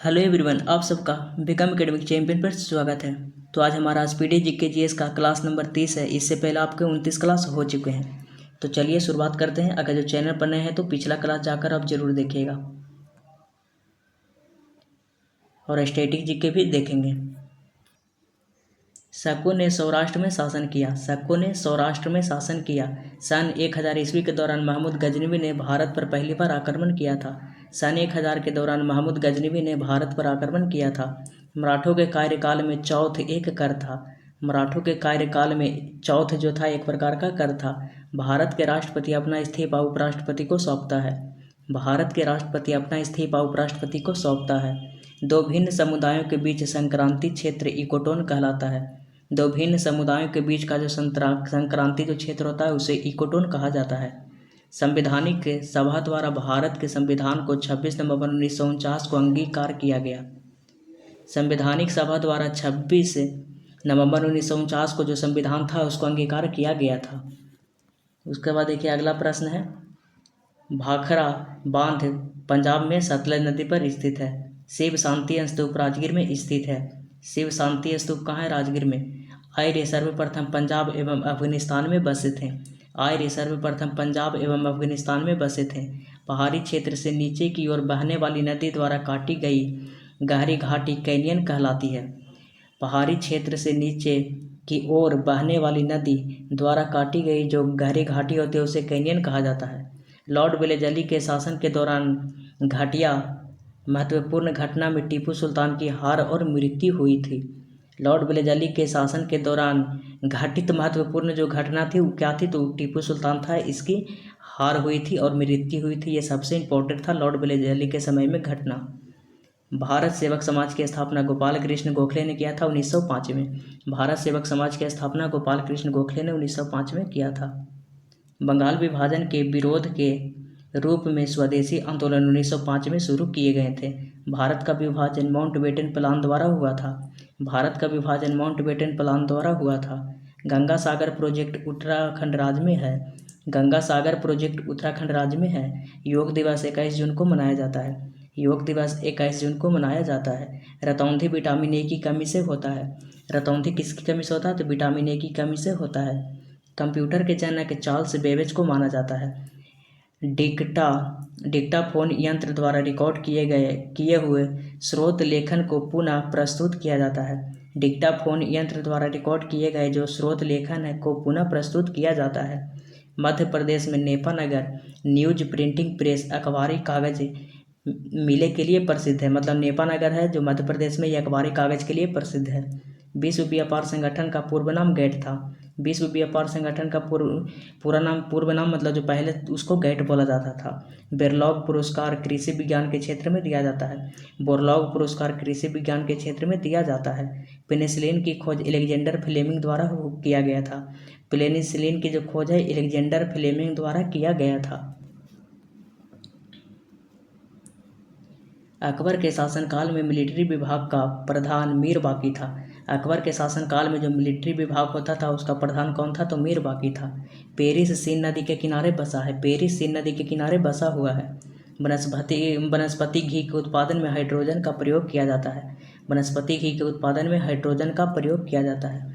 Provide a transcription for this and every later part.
Hello everyone, आप सबका become academic champion पर स्वागत है। तो आज हमारा स्पीडी जीके जीएस का क्लास नंबर 30 है। इससे पहले आपके 29 क्लास हो चुके हैं। तो चलिए शुरुआत करते हैं। अगर जो चैनल पर नए हैं तो पिछला क्लास जाकर आप जरूर देखिएगा और स्टैटिक जीके भी देखेंगे। शकों ने सौराष्ट्र में शासन किया। शकों ने सौराष्ट्र में शासन किया। सन 1000 ईस्वी के दौरान महमूद गजनवी ने भारत पर पहली बार आक्रमण किया था। सन 1000 के दौरान महमूद गजनवी ने भारत पर आक्रमण किया था। मराठों के कार्यकाल में चौथ एक कर था। मराठों के कार्यकाल में चौथ जो था एक प्रकार का कर था। भारत के राष्ट्रपति अपना इस्तीफा उपराष्ट्रपति को सौंपता है। भारत के राष्ट्रपति अपना इस्तीफा उपराष्ट्रपति को सौंपता है। दो भिन्न समुदायों के बीच संक्रांति क्षेत्र इकोटोन कहलाता है। दो भिन्न समुदायों के बीच का जो संक्रांति जो क्षेत्र होता है उसे इकोटोन कहा जाता है। संवैधानिक सभा द्वारा भारत के संविधान को 26 नवंबर 1949 को अंगीकार किया गया। संवैधानिक सभा द्वारा 26 नवंबर 1949 को जो संविधान था उसको अंगीकार किया गया था। उसके बाद देखिए अगला प्रश्न है, भाखरा बांध पंजाब में सतलज नदी पर स्थित है। शिव शांति स्तूप राजगीर में स्थित है। शिव शांति स्तूप कहाँ है? राजगीर में। आर्य सर्वप्रथम पंजाब एवं अफगानिस्तान में बसे थे। आर्य सर्वप्रथम पंजाब एवं अफगानिस्तान में बसे थे। पहाड़ी क्षेत्र से नीचे की ओर बहने वाली नदी द्वारा काटी गई गहरी घाटी कैनियन कहलाती है। पहाड़ी क्षेत्र से नीचे की ओर बहने वाली नदी द्वारा काटी गई जो गहरी घाटी होती है उसे कैनियन कहा जाता है। लॉर्ड वेलेजली के शासन के दौरान घटिया महत्वपूर्ण घटना में टीपू सुल्तान की हार और मृत्यु हुई थी। लॉर्ड वेलेजली के शासन के दौरान घटित महत्वपूर्ण जो घटना थी वो क्या थी? तो टीपू सुल्तान था, इसकी हार हुई थी और मृत्यु हुई थी। ये सबसे इम्पोर्टेंट था लॉर्ड वेलेजली के समय में घटना। भारत सेवक समाज की स्थापना गोपाल कृष्ण गोखले ने किया था 1905 में। भारत सेवक समाज की स्थापना गोपाल कृष्ण गोखले ने 1905 में किया था। बंगाल विभाजन के विरोध के रूप में स्वदेशी आंदोलन 1905 में शुरू किए गए थे। भारत का विभाजन माउंटबेटन प्लान द्वारा हुआ था। भारत का विभाजन माउंटबेटन प्लान द्वारा हुआ था। गंगा सागर प्रोजेक्ट उत्तराखंड राज्य में है। गंगा सागर प्रोजेक्ट उत्तराखंड राज्य में है। योग दिवस 21 जून को मनाया जाता है। योग दिवस 21 जून को मनाया जाता है। रतौंधी विटामिन ए की कमी से होता है। रतौंधी किसकी कमी से होता है? तो विटामिन ए की कमी से होता है। कंप्यूटर के जनक चार्ल्स बेबेज को माना जाता है। डिक्टाफोन यंत्र द्वारा रिकॉर्ड किए हुए स्रोत लेखन को पुनः प्रस्तुत किया जाता है। डिक्टाफोन यंत्र द्वारा रिकॉर्ड किए गए जो स्रोत लेखन है को पुनः प्रस्तुत किया जाता है। मध्य प्रदेश में नेपानगर न्यूज प्रिंटिंग प्रेस अखबारी कागज मिले के लिए प्रसिद्ध है। मतलब नेपानगर है जो मध्य प्रदेश में, ये अखबारी कागज के लिए प्रसिद्ध है। विश्व व्यापार संगठन का पूर्व नाम गैट था। विश्व व्यापार संगठन का पूर्व नाम मतलब जो पहले उसको गैट बोला जाता था। बेरलॉग पुरस्कार कृषि विज्ञान के क्षेत्र में दिया जाता है। बोरलॉग पुरस्कार कृषि विज्ञान के क्षेत्र में दिया जाता है। पेनिसिलिन की खोज अलेक्जेंडर फ्लेमिंग द्वारा किया गया था। पेनिसिलिन की जो खोज है अलेक्जेंडर फ्लेमिंग द्वारा किया गया था। अकबर के शासनकाल में मिलिट्री विभाग का प्रधान मीर बाकी था। अकबर के शासनकाल में जो मिलिट्री विभाग होता था उसका प्रधान कौन था? तो मीर बाकी था। पेरिस सीन नदी के किनारे बसा है। पेरिस सीन नदी के किनारे बसा हुआ है। वनस्पति घी के उत्पादन में हाइड्रोजन का प्रयोग किया जाता है। वनस्पति घी के उत्पादन में हाइड्रोजन का प्रयोग किया जाता है।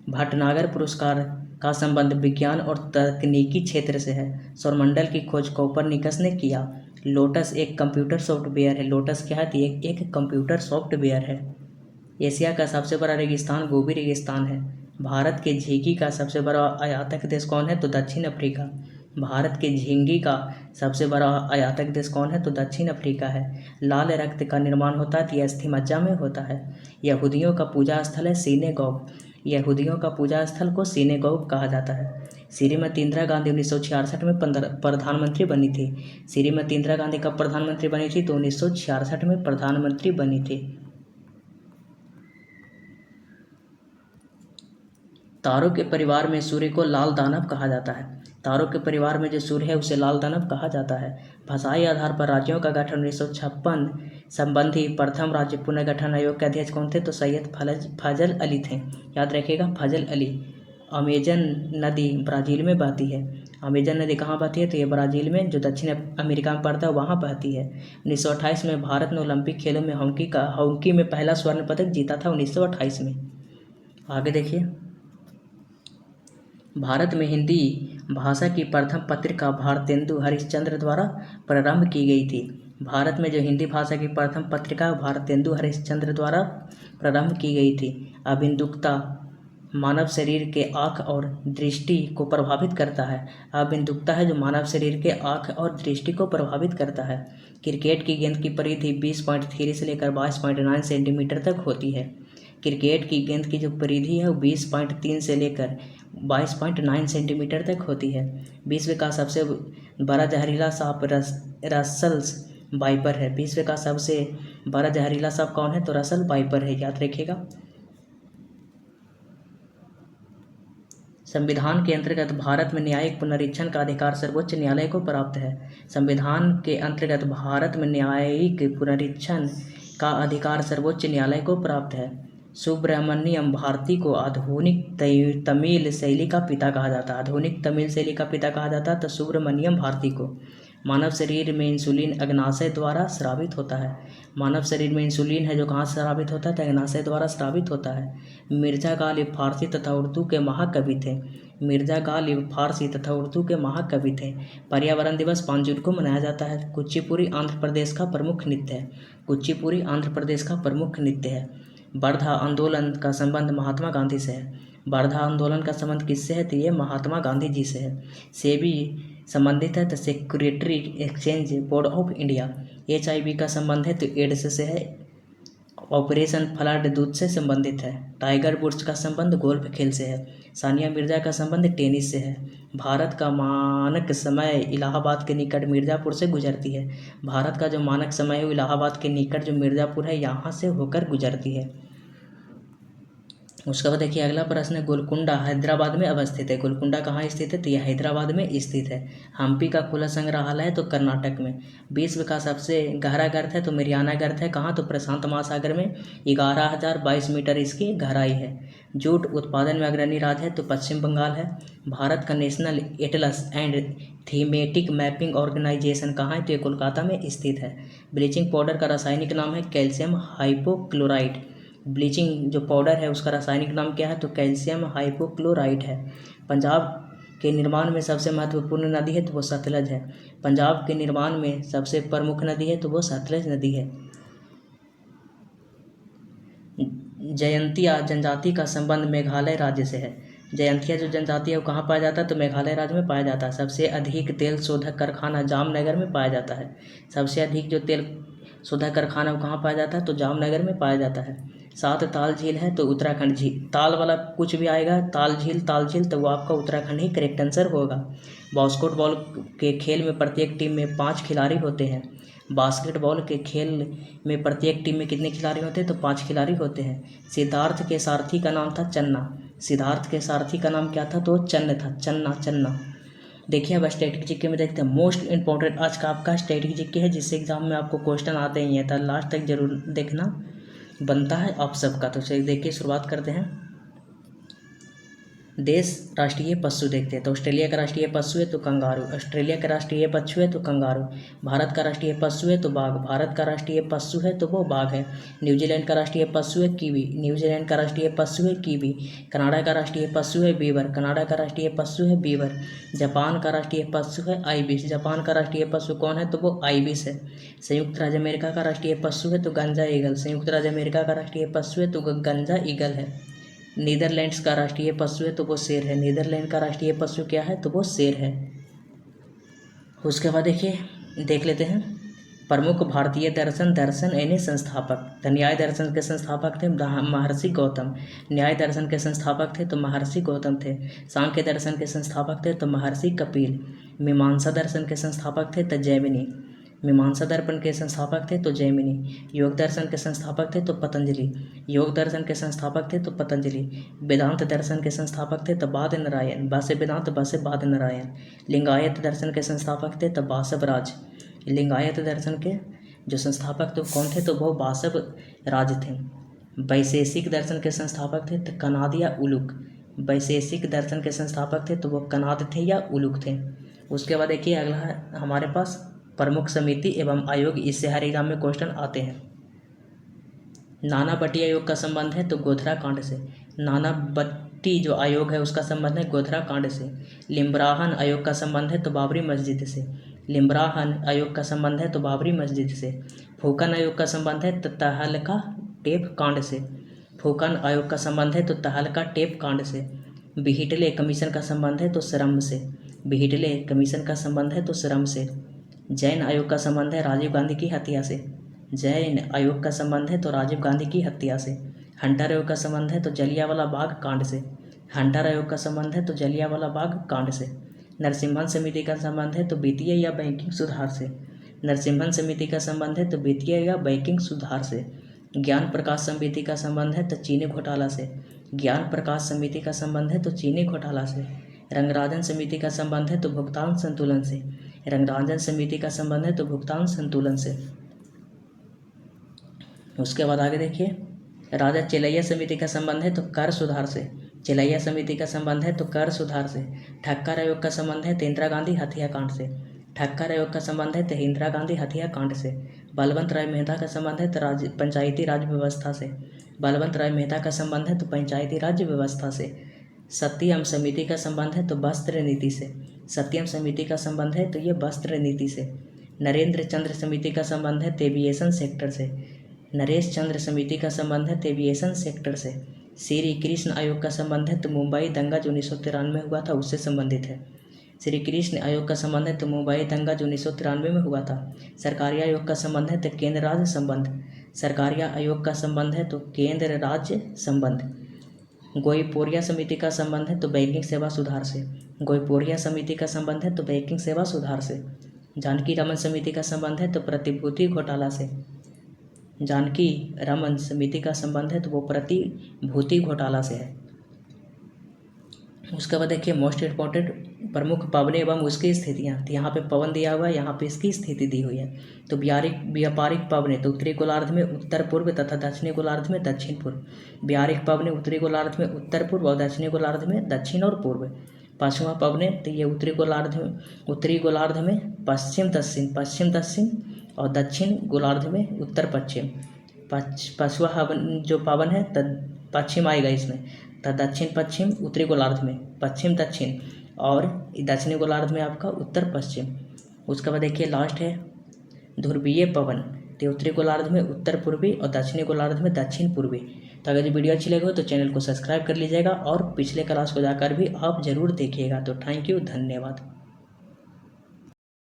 भटनागर पुरस्कार का संबंध विज्ञान और तकनीकी क्षेत्र से है। सौरमंडल की खोज कोपरनिकस ने किया। लोटस एक कंप्यूटर सॉफ्टवेयर है। लोटस क्या है? एक कंप्यूटर सॉफ्टवेयर है। एशिया का सबसे बड़ा रेगिस्तान गोबी रेगिस्तान है। भारत के झींगी का सबसे बड़ा आयातक देश कौन है? तो दक्षिण अफ्रीका। भारत के झींगी का सबसे बड़ा आयातक देश कौन है? तो दक्षिण अफ्रीका है। लाल रक्त का निर्माण होता है तो यह अस्थिमज्जा में होता है। यहूदियों का पूजा स्थल है सिनेगॉग। यहूदियों का पूजा स्थल को सिनेगॉग कहा जाता है। श्रीमती इंदिरा गांधी 1966 में प्रधानमंत्री बनी थी। श्रीमती इंदिरा गांधी कब प्रधानमंत्री बनी थी? तो 1966 में प्रधानमंत्री बनी थी। तारों के परिवार में सूर्य को लाल दानव कहा जाता है। तारों के परिवार में जो सूर्य है उसे लाल दानव कहा जाता है। भाषाई आधार पर राज्यों का गठन 1956 संबंधी प्रथम राज्य पुनर्गठन आयोग के अध्यक्ष कौन थे? तो सैयद फजल अली थे। याद रखिएगा, फजल अली। अमेजन नदी ब्राज़ील में बहती है। अमेजन नदी कहाँ बहती है? तो ये ब्राज़ील में, जो दक्षिण अमेरिका में पड़ता है, वहाँ बहती है। 1928 में भारत ने ओलंपिक खेलों में हॉकी में पहला स्वर्ण पदक जीता था 1928 में। आगे देखिए, भारत में हिंदी भाषा की प्रथम पत्रिका भारतेंदु हरिश्चंद्र द्वारा प्रारंभ की गई थी। भारत में जो हिंदी भाषा की प्रथम पत्रिका भारतेंदु हरिश्चंद्र द्वारा प्रारंभ की गई थी। अबिंदुकता मानव शरीर के आँख और दृष्टि को प्रभावित करता है। अबिंदुकता है जो मानव शरीर के आँख और दृष्टि को प्रभावित करता है। क्रिकेट की गेंद की परिधि 20.3 से लेकर 22.9 सेंटीमीटर तक होती है। क्रिकेट की गेंद की जो परिधि है वो 20.3 से लेकर 22.9 सेंटीमीटर तक होती है। विश्व का सबसे बड़ा जहरीला सांप रसल्स वाइपर है। विश्व का सबसे बड़ा जहरीला सांप कौन है? तो रसल वाइपर है, याद रखिएगा। संविधान के अंतर्गत भारत में न्यायिक पुनरीक्षण का अधिकार सर्वोच्च न्यायालय को प्राप्त है। संविधान के अंतर्गत भारत में न्यायिक पुनरीक्षण का अधिकार सर्वोच्च न्यायालय को प्राप्त है। सुब्रमण्यम भारती को आधुनिक तमिल शैली का पिता कहा जाता है। आधुनिक तमिल शैली का पिता कहा जाता है तो सुब्रमण्यम भारती को। मानव शरीर में इंसुलिन अग्नाशय द्वारा स्रावित होता है। मानव शरीर में इंसुलिन है जो कहाँ स्रावित होता है? तो अग्नाशय द्वारा स्रावित होता है। मिर्जा गालिब फारसी तथा उर्दू के महाकवि थे। मिर्जा गालिब फारसी तथा उर्दू के महाकवि थे। पर्यावरण दिवस 5 जून को मनाया जाता है। कुचिपुड़ी आंध्र प्रदेश का प्रमुख नृत्य है। कुचिपुड़ी आंध्र प्रदेश का प्रमुख नृत्य है। वर्धा आंदोलन का संबंध महात्मा गांधी से है। वर्धा आंदोलन का संबंध किससे है? तो ये महात्मा गांधी जी से है। सेबी संबंधित है तो security exchange board of India. HIV का संबंध है तो एड्स से है। ऑपरेशन फ्लड दूध से संबंधित है। टाइगर वुड्स का संबंध गोल्फ खेल से है। सानिया मिर्जा का संबंध टेनिस से है। भारत का मानक समय इलाहाबाद के निकट मिर्ज़ापुर से गुजरती है। भारत का जो मानक समय है वो इलाहाबाद के निकट जो मिर्ज़ापुर है यहाँ से होकर गुजरती है। उसके बाद देखिए अगला प्रश्न है, गोलकुंडा हैदराबाद में अवस्थित है। गोलकुंडा कहाँ स्थित है? तो यह हैदराबाद में स्थित है। हम्पी का खुला संग्रहालय है तो कर्नाटक में। विश्व का सबसे गहरा गर्त है तो मेरियाना गर्त है कहाँ? तो प्रशांत महासागर में। 11,022 मीटर इसकी गहराई है। जूट उत्पादन में अग्रणी राज्य है तो पश्चिम बंगाल है। भारत का national Atlas and thematic mapping organisation कहाँ है? तो ये कोलकाता में स्थित है। ब्लीचिंग पाउडर का रासायनिक नाम है कैल्शियम हाइपोक्लोराइड। ब्लीचिंग जो पाउडर है उसका रासायनिक नाम क्या है? तो कैल्शियम हाइपोक्लोराइड है। पंजाब के निर्माण में सबसे महत्वपूर्ण नदी है तो वो सतलज है। पंजाब के निर्माण में सबसे प्रमुख नदी है तो वो सतलज नदी है। जयंतिया जनजाति का संबंध मेघालय राज्य से है। जयंतिया जो जनजाति है वो कहाँ पाया जाता है? तो मेघालय राज्य में पाया जाता है। सबसे अधिक तेल शोधक कारखाना जामनगर में पाया जाता है। सबसे अधिक जो तेल शोधक कारखाना वो कहाँ पाया जाता है? तो जामनगर में पाया जाता है। 7 ताल झील है तो उत्तराखंड झील। ताल वाला कुछ भी आएगा ताल झील तो वो आपका उत्तराखंड ही करेक्ट आंसर होगा। बास्केटबॉल के खेल में प्रत्येक टीम में 5 खिलाड़ी होते हैं। बास्केटबॉल के खेल में प्रत्येक टीम में कितने खिलाड़ी होते हैं? तो 5 खिलाड़ी होते हैं। सिद्धार्थ के सारथी का नाम था चन्ना। सिद्धार्थ के सारथी का नाम क्या था? तो चन्न था। चन्ना। देखिए अब स्टैटिक जीके में देखते हैं। मोस्ट इंपॉर्टेंट आज का आपका स्टैटिक जीके है जिससे एग्जाम में आपको क्वेश्चन आते ही हैं तो लास्ट तक जरूर देखना बनता है आप सबका। तो चलिए देखिए शुरुआत करते हैं। देश राष्ट्रीय पशु देखते हैं तो ऑस्ट्रेलिया का राष्ट्रीय पशु है तो कंगारू। ऑस्ट्रेलिया का राष्ट्रीय पशु है तो कंगारू। भारत का राष्ट्रीय पशु है तो बाघ। भारत का राष्ट्रीय पशु है तो वो बाघ है। न्यूजीलैंड का राष्ट्रीय पशु है कीवी। न्यूजीलैंड का राष्ट्रीय पशु है कीवी। कनाडा का राष्ट्रीय पशु है बीवर। कनाडा का राष्ट्रीय पशु है बीवर। जापान का राष्ट्रीय पशु है आइबिस। जापान का राष्ट्रीय पशु कौन है? तो वो आइबिस है। संयुक्त राज्य अमेरिका का राष्ट्रीय पशु है तो गंजा ईगल। संयुक्त राज्य अमेरिका का राष्ट्रीय पशु है तो गंजा ईगल है। नीदरलैंड्स का राष्ट्रीय पशु है तो वो शेर है। नीदरलैंड का राष्ट्रीय पशु क्या है? तो वो शेर है। उसके बाद देखिए देख लेते हैं प्रमुख भारतीय दर्शन यानी संस्थापक। तो न्याय दर्शन के संस्थापक थे महर्षि गौतम। न्याय दर्शन के संस्थापक थे तो महर्षि गौतम थे। सांख्य दर्शन के संस्थापक थे तो महर्षि कपिल। मीमांसा दर्शन के संस्थापक थे तो जैमिनी। मीमांसा दर्पण के संस्थापक थे तो जैमिनी। योग दर्शन के संस्थापक थे तो पतंजलि। योग दर्शन के संस्थापक थे तो पतंजलि। वेदांत दर्शन के संस्थापक थे तो बाद नारायण। बासे वेदांत बासे बाद नारायण। लिंगायत दर्शन के संस्थापक थे तो बासव राज। लिंगायत दर्शन के जो संस्थापक तो कौन थे? तो वो बासव राज थे। वैशेषिक दर्शन के संस्थापक थे तो कनादिया उलुक। वैशेषिक दर्शन के संस्थापक थे तो वो कणाद थे या उलूक थे। उसके बाद देखिए अगला है हमारे पास प्रमुख समिति एवं आयोग, इससे हर एग्जाम में क्वेश्चन आते हैं। नानाबट्टी आयोग का संबंध है तो गोधरा कांड से। नानाबट्टी जो आयोग है उसका संबंध है गोधरा कांड से। लिम्बराहन आयोग का संबंध है तो बाबरी मस्जिद से। लिम्बराहन आयोग का संबंध है तो बाबरी मस्जिद से। फूकन आयोग का संबंध है तो तहलका टेप कांड से। फूकन आयोग का संबंध है तो तहलका टेप कांड से। बिहिटले कमीशन का संबंध है तो श्रम से। बिहिटले कमीशन का संबंध है तो श्रम से। जैन आयोग का संबंध है राजीव गांधी की हत्या से। जैन आयोग का संबंध है तो राजीव गांधी की हत्या से। हंटर आयोग का संबंध है तो जलियांवाला बाग कांड से। हंटर आयोग का संबंध है तो जलियांवाला बाग कांड से। नरसिम्हन समिति का संबंध है तो वित्तीय या बैंकिंग सुधार से। नरसिम्हन समिति का संबंध है तो वित्तीय या बैंकिंग सुधार से। ज्ञान प्रकाश समिति का संबंध है तो चीनी घोटाला से। ज्ञान प्रकाश समिति का संबंध है तो चीनी घोटाला से। रंगराजन समिति का संबंध है तो भुगतान संतुलन से। रंगराजन समिति का संबंध है तो भुगतान संतुलन से। उसके बाद आगे देखिए राजा चेलैया समिति का संबंध है तो कर सुधार से। चेलैया समिति का संबंध है तो कर सुधार से। ठक्कर आयोग का संबंध है तो इंदिरा गांधी हत्याकांड से। ठक्कर आयोग का संबंध है तो इंदिरा गांधी हत्याकांड से। बलवंत राय मेहता का संबंध है तो पंचायती राज व्यवस्था से। बलवंत राय मेहता का संबंध है तो पंचायती राज व्यवस्था से। सत्यम समिति का संबंध है तो वस्त्र नीति से। सत्यम समिति का संबंध है तो ये वस्त्र नीति से। नरेंद्र चंद्र समिति का संबंध है तो एविएशन सेक्टर से। नरेश चंद्र समिति का संबंध है तो एविएशन सेक्टर से। श्री कृष्ण आयोग का संबंध है तो मुंबई दंगा जो 1993 में हुआ था उससे संबंधित है। श्री कृष्ण आयोग का संबंध है तो मुंबई दंगा जो 1993 में हुआ था। सरकारिया आयोग का संबंध है तो केंद्र राज्य संबंध। सरकारिया आयोग का संबंध है तो केंद्र राज्य संबंध। गोईपोरिया समिति का संबंध है तो बैंकिंग सेवा सुधार से। गोईपोरिया समिति का संबंध है तो बैंकिंग सेवा सुधार से। जानकी रमन समिति का संबंध है तो प्रतिभूति घोटाला से। जानकी रमन समिति का संबंध है तो वो प्रतिभूति घोटाला से है। उसके बाद देखिए मोस्ट इम्पॉर्टेंट प्रमुख पवनें एवं उसकी स्थितियाँ, तो यहाँ पे पवन दिया हुआ है, यहाँ पे इसकी स्थिति दी हुई है। तो व्यापारिक पवनें तो उत्तरी गोलार्ध में उत्तर पूर्व तथा दक्षिणी गोलार्ध में दक्षिण पूर्व। व्यापारिक पवनें उत्तरी गोलार्ध में उत्तर पूर्व और दक्षिणी गोलार्ध में दक्षिण और पूर्व। पश्चिमा पवनें तो ये उत्तरी गोलार्ध में पश्चिम दक्षिण और दक्षिण गोलार्ध में उत्तर पश्चिम। पछुआ जो पवन है पश्चिम आएगा इसमें, तो दक्षिण पश्चिम उत्तरी गोलार्ध में, पश्चिम दक्षिण और दक्षिणी गोलार्ध में आपका उत्तर पश्चिम। उसके बाद देखिए लास्ट है ध्रुवीय पवन, तो उत्तरी गोलार्ध में उत्तर पूर्वी और दक्षिणी गोलार्ध में दक्षिण पूर्वी। तो अगर ये वीडियो अच्छी लगे हो तो चैनल को सब्सक्राइब कर लीजिएगा और पिछले क्लास को जाकर भी आप ज़रूर देखिएगा। तो थैंक यू, धन्यवाद।